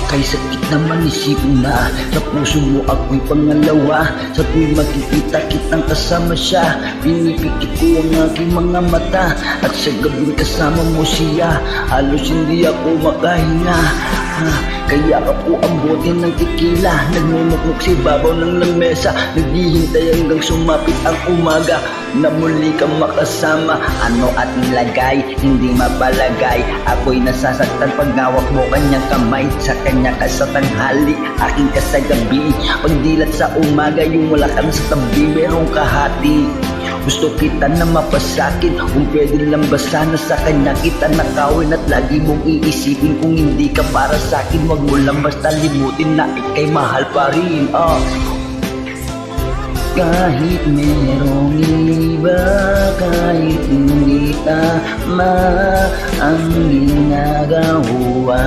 Kay sakit naman isipin na sa puso mo ako'y pangalawa. Sa tuwing makikita kitang kasama siya, pinipikit ko ang aking mga mata. At sa gabing kasama mo siya, halos hindi ako makahinga. Kaya ka po ang bote ng tequila, nagmumukmuk sa ibabaw ng lamesa, naghihintay hanggang sumapit ang umaga na muli kang makasama. Ano at nilagay, hindi mapalagay, ako'y nasasaktan pag ngawak mo kanyang kamay. Sa kanya ka sa tanghali, aking ka sa gabi, pagdilat sa umaga, yung wala ka na sa tabi, merong kahati. Gusto kita na mapasakin, kung pwede lang ba sana sa kanya kita nakawin. At lagi mong iisipin kung hindi ka para sa'kin, wag mo lang basta limutin na ika'y mahal pa rin. Kahit merong iba, kahit hindi tama ang ginagawa.